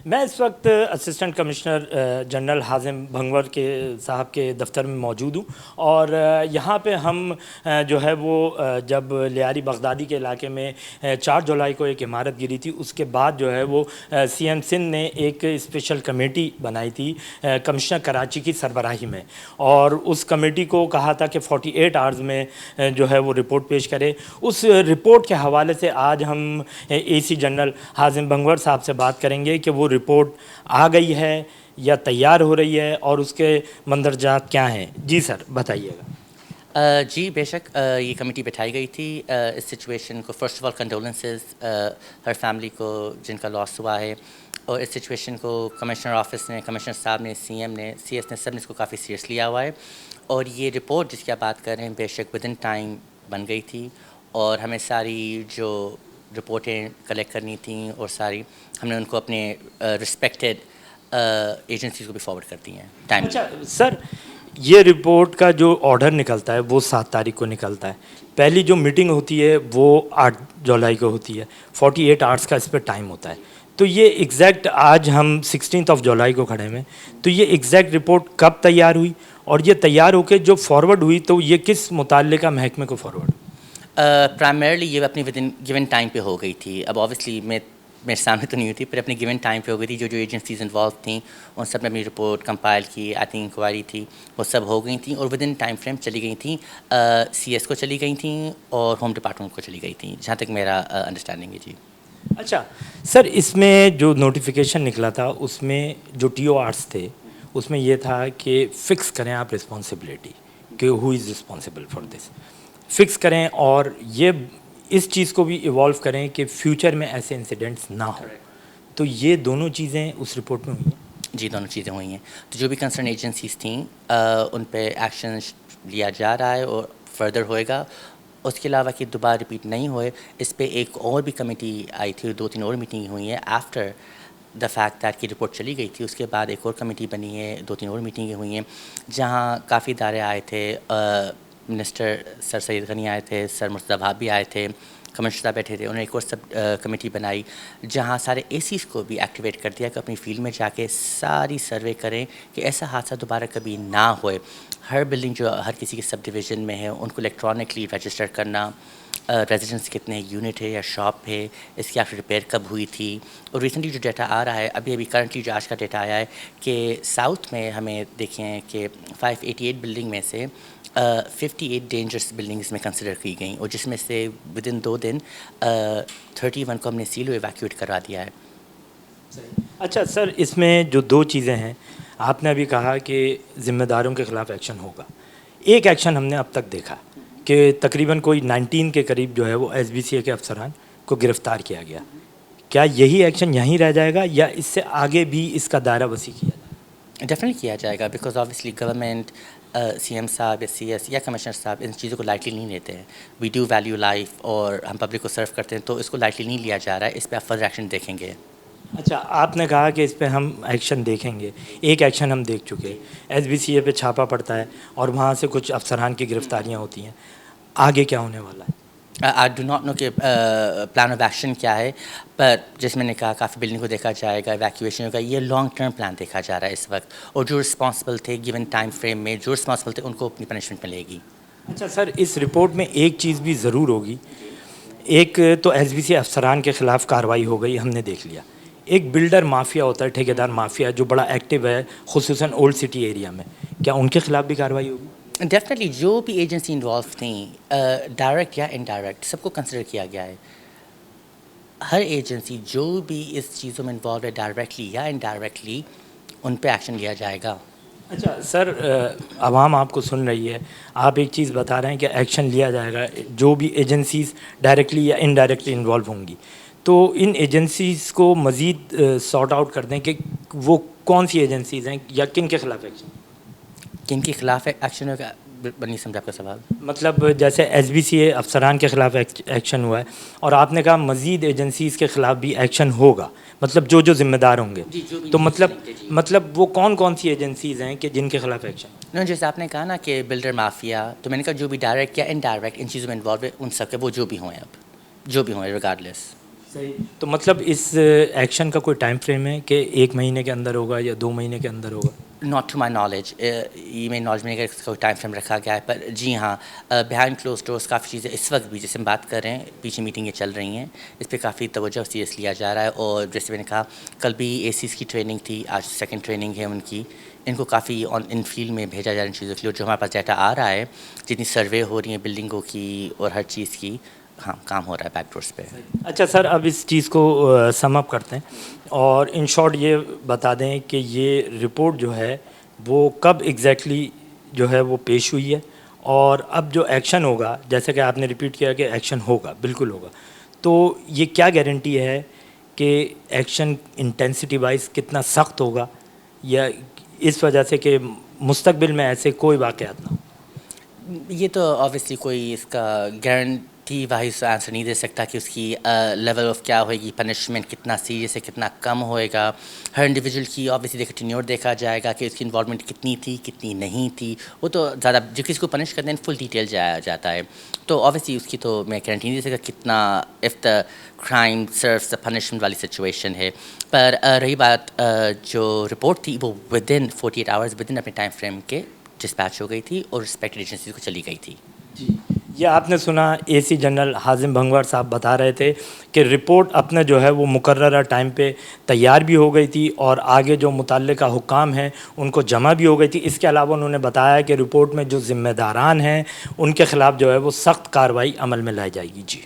मैं इस वक्त असिस्टेंट कमिश्नर जनरल हाजिम भंगवर के साहब के दफ्तर में मौजूद हूँ और यहाँ पे हम जो है वो जब लियारी बगदादी के इलाके में 4 जुलाई को एक इमारत गिरी थी, उसके बाद जो है वो सीएम सिंध ने एक स्पेशल कमेटी बनाई थी कमिश्नर कराची की सरबराही में, और उस कमेटी को कहा था कि 48 आवर्स में जो है वो रिपोर्ट पेश करे। उस रिपोर्ट के हवाले से आज हम एसी जनरल हाजिम भंगवर साहब से बात करेंगे कि वो रिपोर्ट आ गई है या तैयार हो रही है और उसके मंदरजात क्या हैं। जी सर, बताइएगा। जी बेशक, ये कमेटी बैठाई गई थी इस सिचुएशन को। First of all condolences her family को जिनका लॉस हुआ है, और इस सिचुएशन को कमिश्नर ऑफिस ने, कमिश्नर साहब ने, सीएम ने, सीएस ने, सब ने इसको काफ़ी सीरियस लिया हुआ है। और ये रिपोर्ट जिसकी आप बात कर रहे हैं बेशक विद इन टाइम बन गई थी, और हमें सारी जो रिपोर्टें कलेक्ट करनी थी और सारी हमने उनको अपने रिस्पेक्टेड एजेंसीज़ को भी फॉरवर्ड कर दी हैं टाइम। अच्छा सर, ये रिपोर्ट का जो ऑर्डर निकलता है वो 7 तारीख को निकलता है। पहली जो मीटिंग होती है वो 8 जुलाई को होती है। 48 आवर्स का इस पर टाइम होता है। तो ये एग्जैक्ट आज हम 16 जुलाई को खड़े हैं, तो ये एग्जैक्ट रिपोर्ट कब तैयार हुई और ये तैयार होकर जो फॉरवर्ड हुई तो ये किस मुताल्लिका महकमे को फॉरवर्ड? प्राइमरली ये अपनी विद इन गिवन टाइम पे हो गई थी। अब ऑब्वियसली मेरे सामने तो नहीं हुई थी, पर अपनी गिवन टाइम पे हो गई थी। जो एजेंसीज इन्वॉल्व थी उन सब ने अपनी रिपोर्ट कंपाइल की, आई थिंक इंक्वायरी थी, वो सब हो गई थी और विद इन टाइम फ्रेम चली गई थी। सीएस को चली गई थी और होम डिपार्टमेंट को चली गई थी, जहाँ तक मेरा अंडरस्टैंडिंग है। जी अच्छा सर, इसमें जो नोटिफिकेशन निकला था उसमें जो टीओआर्स थे उसमें ये था कि फ़िक्स करें आप रिस्पॉन्सिबिलिटी कि who is responsible for this, fix करें और ये इस चीज़ को भी इवॉल्व करें कि फ्यूचर में ऐसे इंसिडेंट्स ना हो। तो ये दोनों चीज़ें उस रिपोर्ट में हुई हैं? जी, दोनों चीज़ें हुई हैं। तो जो भी कंसर्न एजेंसीज थी उन पे एक्शन लिया जा रहा है और फर्दर होएगा। उसके अलावा कि दोबारा रिपीट नहीं होए, इस पे एक और भी कमेटी आई थी, 2-3 और मीटिंग हुई हैं आफ्टर द फैक्ट दैट की रिपोर्ट चली गई थी। उसके बाद एक और कमेटी बनी है, 2-3 और मीटिंगें हुई हैं जहाँ काफ़ी इदारे आए थे। मिनिस्टर सर सैयद गनी आए थे, सर मुर्तज़ा भाब भी आए थे, कमिश्नर साहब बैठे थे। उन्होंने एक और सब कमेटी बनाई जहाँ सारे एसीज़ को भी एक्टिवेट कर दिया कि अपनी फील्ड में जाके सारी सर्वे करें कि ऐसा हादसा दोबारा कभी ना होए। हर बिल्डिंग जो हर किसी के सब डिवीज़न में है उनको इलेक्ट्रॉनिकली रजिस्टर करना, रेजिडेंस कितने यूनिट है या शॉप है, इसकी आफ्टर रिपेयर कब हुई थी। और रिसेंटली जो डाटा आ रहा है, अभी करंटली जो आज का डाटा आया है कि साउथ में हमें देखें कि 588 बिल्डिंग में से 58 डेंजरस बिल्डिंग्स में कंसिडर की गई, और जिसमें से विद इन 2 दिन 31 को हमने सील इवैक्यूएट करवा दिया है। अच्छा सर, इसमें जो 2 चीज़ें हैं, आपने अभी कहा कि ज़िम्मेदारों के ख़िलाफ़ एक्शन होगा। एक एक्शन हमने अब तक देखा कि तकरीबन कोई 19 के करीब जो है वो एसबीसीए के अफसरान को गिरफ़्तार किया गया। क्या यही एक्शन यहीं रह जाएगा या इससे आगे भी इसका दायरा वसी किया जाएगा? डेफिनेटली किया जाएगा, बिकॉज ऑब्वियसली गवर्नमेंट, सीएम साहब या सीएस या कमिश्नर साहब इन चीज़ों को लाइटली नहीं लेते हैं। वी डू वैल्यू लाइफ और हम पब्लिक को सर्व करते हैं, तो इसको लाइटली नहीं लिया जा रहा है। इस पर आप फर्दर एक्शन देखेंगे। अच्छा, आपने कहा कि इस पे हम एक्शन देखेंगे। एक एक्शन हम देख चुके हैं, एसबीसीए पे छापा पड़ता है और वहाँ से कुछ अफसरान की गिरफ्तारियाँ होती हैं। आगे क्या होने वाला है? आई डू नॉट नो कि प्लान ऑफ एक्शन क्या है, पर जैसे मैंने कहा काफ़ी बिल्डिंग को देखा जाएगा, इवैक्यूएशन होगा। ये लॉन्ग टर्म प्लान देखा जा रहा है इस वक्त, और जो रिस्पॉन्सिबल थे गिवन टाइम फ्रेम में, जो रिस्पॉन्सिबल थे उनको अपनी पनिशमेंट मिलेगी। अच्छा सर, इस रिपोर्ट में एक चीज़ भी ज़रूर होगी। एक तो एसबीसी अफसरान के ख़िलाफ़ कार्रवाई हो गई, हमने देख लिया। एक बिल्डर माफिया होता है, ठेकेदार माफिया, जो बड़ा एक्टिव है खुसूसन ओल्ड सिटी एरिया में, क्या उनके ख़िलाफ़ भी कार्रवाई होगी? डेफिनेटली जो भी एजेंसी इन्वॉल्व थी, डायरेक्ट या इनडायरेक्ट, सबको कंसिडर किया गया है। हर एजेंसी जो भी इस चीज़ों में इन्वॉल्व है डायरेक्टली या इनडायरेक्टली, उन पे एक्शन लिया जाएगा। अच्छा सर, आवाम आपको सुन रही है, आप एक चीज़ बता रहे हैं कि एक्शन लिया जाएगा जो भी एजेंसीज़ डायरेक्टली या इनडायरेक्टली इन्वॉल्व होंगी। तो इन एजेंसीज़ को मज़ीद सॉर्ट आउट कर दें कि वो कौन सी एजेंसीज़ हैं या किन के ख़िलाफ़ एक्शन? किन के खिलाफ एक्शन होगा, नहीं समझा आपका सवाल। मतलब जैसे एसबीसीए अफसरान के ख़िलाफ़ एक्शन हुआ है और आपने कहा मज़ीद एजेंसीज़ के ख़िलाफ़ भी एक्शन होगा, मतलब जो ज़िम्मेदार होंगे। तो मतलब वो कौन सी एजेंसीज़ हैं कि जिनके ख़िलाफ़ एक्शन? नहीं, जैसे आपने कहा ना कि बिल्डर माफिया, तो मैंने कहा जो भी डायरेक्ट या इनडायरेक्ट इन चीज़ों में इन्वॉल्व है उन सब के, वो जो भी हों, अब जो भी हों रिगार्डलेस। सही। तो मतलब इस एक्शन का कोई टाइम फ्रेम है कि 1 महीने के अंदर होगा या 2 महीने के अंदर होगा? नॉट टू माई नॉलेज, ये मेरी नॉलेज में नहीं है कि इसका कोई टाइम फ्रेम रखा गया है, पर जी हाँ, बिहाइंड क्लोज डोर्स काफ़ी चीज़ें इस वक्त भी जैसे हम बात कर रहे हैं, पीछे मीटिंगें चल रही हैं, इस पे काफ़ी तवज्जो सीरियस लिया जा रहा है। और जैसे मैंने कहा, कल भी एसीज़ की ट्रेनिंग थी, आज सेकंड ट्रेनिंग है उनकी। इनको काफ़ी ऑन इन फील्ड में भेजा जा रहा है इन चीज़ों के लिए। जो हमारे पास डाटा आ रहा है, जितनी सर्वे हो रही है बिल्डिंगों की और हर चीज़ की, हाँ, काम हो रहा है बैकडोर्स पे। अच्छा सर, अब इस चीज़ को सम अप करते हैं और इन शॉर्ट ये बता दें कि ये रिपोर्ट जो है वो कब एग्जैक्टली जो है वो पेश हुई है, और अब जो एक्शन होगा, जैसे कि आपने रिपीट किया कि एक्शन होगा, बिल्कुल होगा, तो ये क्या गारंटी है कि एक्शन इंटेंसिटी वाइज कितना सख्त होगा, या इस वजह से कि मुस्तकबिल में ऐसे कोई वाक़यात ना हो? ये तो ऑब्वियसली कोई इसका गारंटी वाइज आंसर नहीं दे सकता कि उसकी लेवल ऑफ क्या होएगी, पनिशमेंट कितना सीरियस है, कितना कम होएगा। हर इंडिविजुअल की ऑब्वियसली टेन्योर देखा जाएगा कि उसकी इन्वॉल्वमेंट कितनी थी, कितनी नहीं थी। वो तो ज़्यादा जो किसी को पनिश करते हैं फुल डिटेल जाया जाता है, तो ऑब्वियसली उसकी तो मैं गारंटी नहीं दे सकता कितना if the crime serves the punishment वाली सिचुएशन है। पर रही बात जो रिपोर्ट थी वो विदिन 48 आवर्स विदिन अपने टाइम फ्रेम के डिस्पैच हो गई थी और रिस्पेक्टेड एजेंसीज को चली गई थी। जी, ये आपने सुना एसी जनरल हाजिम भंगवर साहब बता रहे थे कि रिपोर्ट अपने जो है वो मुकर्ररा टाइम पे तैयार भी हो गई थी और आगे जो मुतल्लिका हुक्काम हैं उनको जमा भी हो गई थी। इसके अलावा उन्होंने बताया कि रिपोर्ट में जो ज़िम्मेदारान हैं उनके ख़िलाफ़ जो है वो सख्त कार्रवाई अमल में लाई जाएगी। जी।